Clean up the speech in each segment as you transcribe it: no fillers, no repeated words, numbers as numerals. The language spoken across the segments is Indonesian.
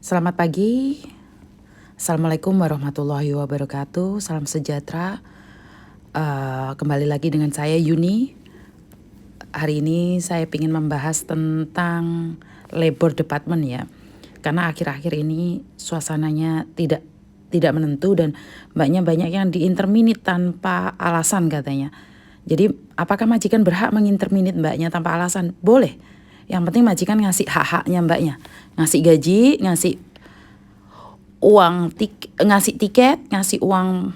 Selamat pagi. Assalamualaikum warahmatullahi wabarakatuh. Salam sejahtera. Kembali lagi dengan saya Yuni. Hari ini saya ingin membahas tentang labor department ya. Karena akhir-akhir ini suasananya tidak menentu dan mbaknya banyak yang diinterminate tanpa alasan katanya. Jadi apakah majikan berhak menginterminate mbaknya tanpa alasan? Boleh. Yang penting majikan ngasih hak-haknya mbaknya. Ngasih gaji, ngasih uang ngasih tiket, ngasih uang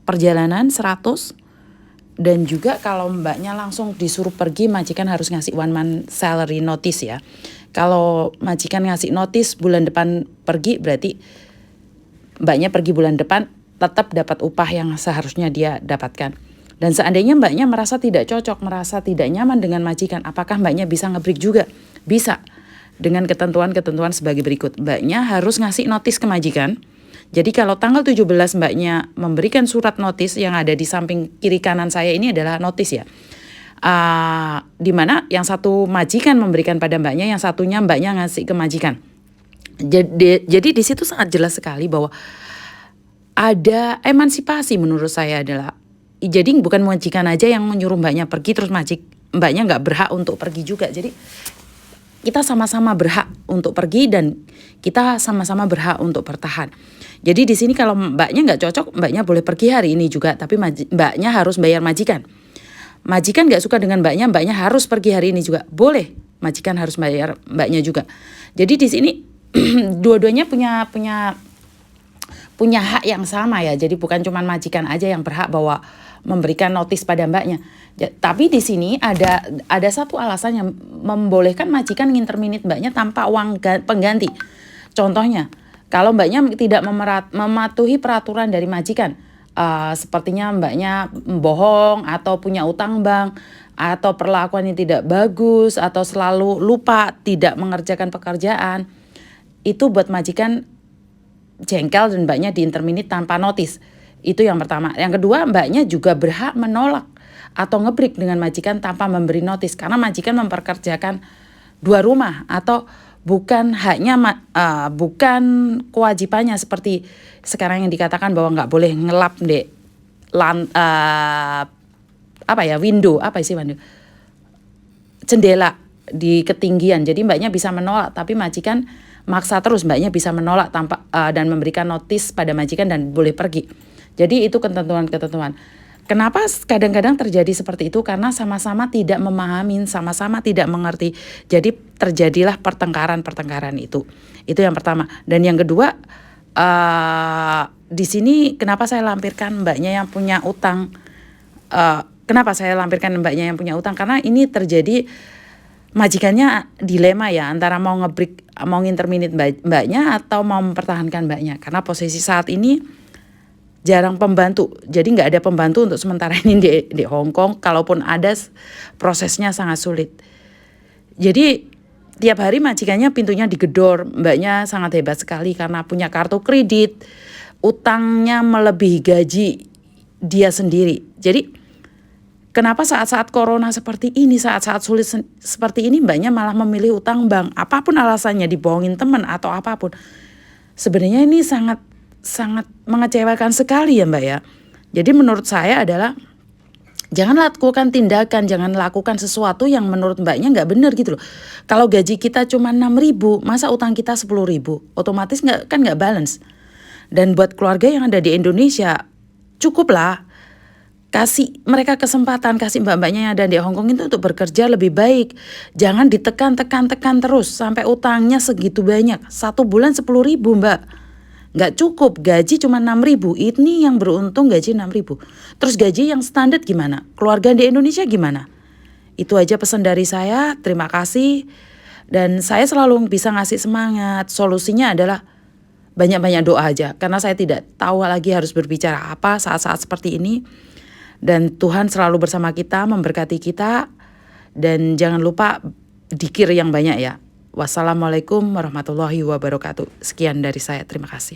perjalanan 100, dan juga kalau mbaknya langsung disuruh pergi, majikan harus ngasih 1 month salary notice ya. Kalau majikan ngasih notice bulan depan pergi, berarti mbaknya pergi bulan depan tetap dapat upah yang seharusnya dia dapatkan. Dan seandainya mbaknya merasa tidak cocok, merasa tidak nyaman dengan majikan, apakah mbaknya bisa nge-break juga? Bisa. Dengan ketentuan-ketentuan sebagai berikut. Mbaknya harus ngasih notis ke majikan. Jadi kalau tanggal 17 mbaknya memberikan surat notis, yang ada di samping kiri kanan saya ini adalah notis ya. Di mana yang satu majikan memberikan pada mbaknya, yang satunya mbaknya ngasih ke majikan. Jadi di situ sangat jelas sekali bahwa ada emansipasi menurut saya adalah. Jadi bukan majikan aja yang menyuruh mbaknya pergi terus mbaknya nggak berhak untuk pergi juga. Jadi kita sama-sama berhak untuk pergi dan kita sama-sama berhak untuk bertahan. Jadi di sini kalau mbaknya nggak cocok, mbaknya boleh pergi hari ini juga, tapi mbaknya harus bayar majikan. Majikan nggak suka dengan mbaknya harus pergi hari ini juga. Boleh, majikan harus bayar mbaknya juga. Jadi di sini dua-duanya punya hak yang sama ya. Jadi bukan cuma majikan aja yang berhak bahwa memberikan notis pada mbaknya. Tapi di sini ada satu alasan yang membolehkan majikan nginterminate mbaknya tanpa uang pengganti. Contohnya, kalau mbaknya tidak mematuhi peraturan dari majikan, sepertinya mbaknya bohong atau punya utang bank atau perlakuan yang tidak bagus atau selalu lupa tidak mengerjakan pekerjaan, itu buat majikan jengkel dan mbaknya diinterminate tanpa notis. Itu yang pertama. Yang kedua, mbaknya juga berhak menolak atau ngebreak dengan majikan tanpa memberi notis, karena majikan memperkerjakan 2 rumah atau bukan bukan kewajibannya seperti sekarang yang dikatakan bahwa nggak boleh ngelap window, jendela di ketinggian. Jadi mbaknya bisa menolak, tapi majikan maksa terus, mbaknya bisa menolak tanpa dan memberikan notis pada majikan dan boleh pergi. Jadi itu ketentuan-ketentuan. Kenapa kadang-kadang terjadi seperti itu? Karena sama-sama tidak memahami, sama-sama tidak mengerti. Jadi terjadilah pertengkaran itu. Itu yang pertama. Dan yang kedua, di sini kenapa saya lampirkan mbaknya yang punya utang? Kenapa saya lampirkan mbaknya yang punya utang? Karena ini terjadi majikannya dilema ya, antara mau ngebreak, mau nginterminate mbaknya atau mau mempertahankan mbaknya. Karena posisi saat ini jarang pembantu, jadi nggak ada pembantu untuk sementara ini di Hong Kong. Kalaupun ada, prosesnya sangat sulit. Jadi tiap hari majikannya pintunya digedor. Mbaknya sangat hebat sekali karena punya kartu kredit, utangnya melebihi gaji dia sendiri. Jadi kenapa saat-saat corona seperti ini, saat-saat sulit seperti ini, mbaknya malah memilih utang bank? Apapun alasannya, dibohongin teman atau apapun. Sebenarnya ini sangat mengecewakan sekali ya mbak ya. Jadi menurut saya adalah jangan lakukan tindakan, jangan lakukan sesuatu yang menurut mbaknya nggak benar gitu loh. Kalau gaji kita cuma 6.000, masa utang kita 10.000? Otomatis nggak balance. Dan buat keluarga yang ada di Indonesia, cukuplah kasih mereka kesempatan, kasih mbak-mbaknya yang ada di Hong Kong itu untuk bekerja lebih baik. Jangan ditekan terus sampai utangnya segitu banyak. 1 bulan 10.000 mbak. Nggak cukup, gaji cuma 6.000. Ini yang beruntung gaji 6.000. Terus gaji yang standar gimana? Keluarga di Indonesia gimana? Itu aja pesan dari saya. Terima kasih. Dan saya selalu bisa ngasih semangat. Solusinya adalah banyak-banyak doa aja. Karena saya tidak tahu lagi harus berbicara apa saat-saat seperti ini. Dan Tuhan selalu bersama kita, memberkati kita. Dan jangan lupa dzikir yang banyak ya. Wassalamualaikum warahmatullahi wabarakatuh. Sekian dari saya, terima kasih.